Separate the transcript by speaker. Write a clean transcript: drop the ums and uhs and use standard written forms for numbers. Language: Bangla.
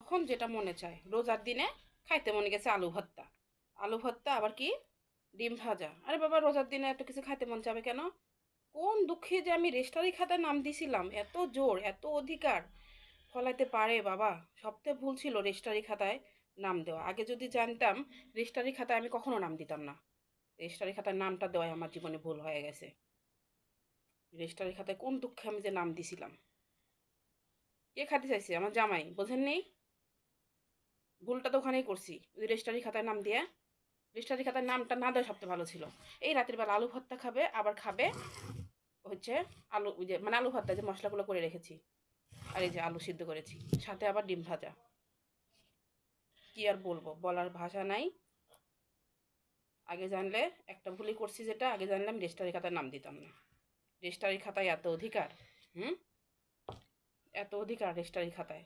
Speaker 1: যখন যেটা মনে চায়। রোজার দিনে খাইতে মনে গেছে আলু ভর্তা, আলু ভর্তা আবার কি ডিম ভাজা। আরে বাবা, রোজার দিনে এত কিছু খাইতে মন যাবে কেন? কোন দুঃখে যে আমি রেজিস্ট্রারি খাতায় নাম দিছিলাম, এত জোর এত অধিকার ফলাইতে পারে বাবা। সবথেকে ভুল ছিল রেজিস্ট্রারি খাতায় নাম দেওয়া। আগে যদি জানতাম, রেজিস্ট্রারি খাতায় আমি কখনো নাম দিতাম না। রেজিস্ট্রারি খাতায় নামটা দেওয়াই আমার জীবনে ভুল হয়ে গেছে। রেজিস্ট্রারি খাতায় কোন দুঃখে আমি যে নাম দিছিলাম। কে খাতে চাইছে? আমার জামাই, বোঝেন নেই? ভুলটা তো ওখানেই করছি, ওই রেজিস্ট্রারি খাতায় নাম দিয়ে। রেজিস্ট্রারি খাতার নামটা না দেওয়া সবচেয়ে ভালো ছিল। এই রাতের বেলা আলু ভর্তা খাবে, আবার খাবে হচ্ছে আলু, ওই যে মানে আলু ভর্তা যে মশলাগুলো করে রেখেছি, আর এই যে আলু সিদ্ধ করেছি, সাথে আবার ডিম ভাজা। কি আর বলবো, বলার ভাষা নাই। আগে জানলে, একটা ভুলই করছি, যেটা আগে জানলে আমি রেজিস্ট্রারি খাতার নাম দিতাম না। রেজিস্ট্রারি খাতায় এত অধিকার, হুম, এত অধিকার রেজিস্ট্রারি খাতায়।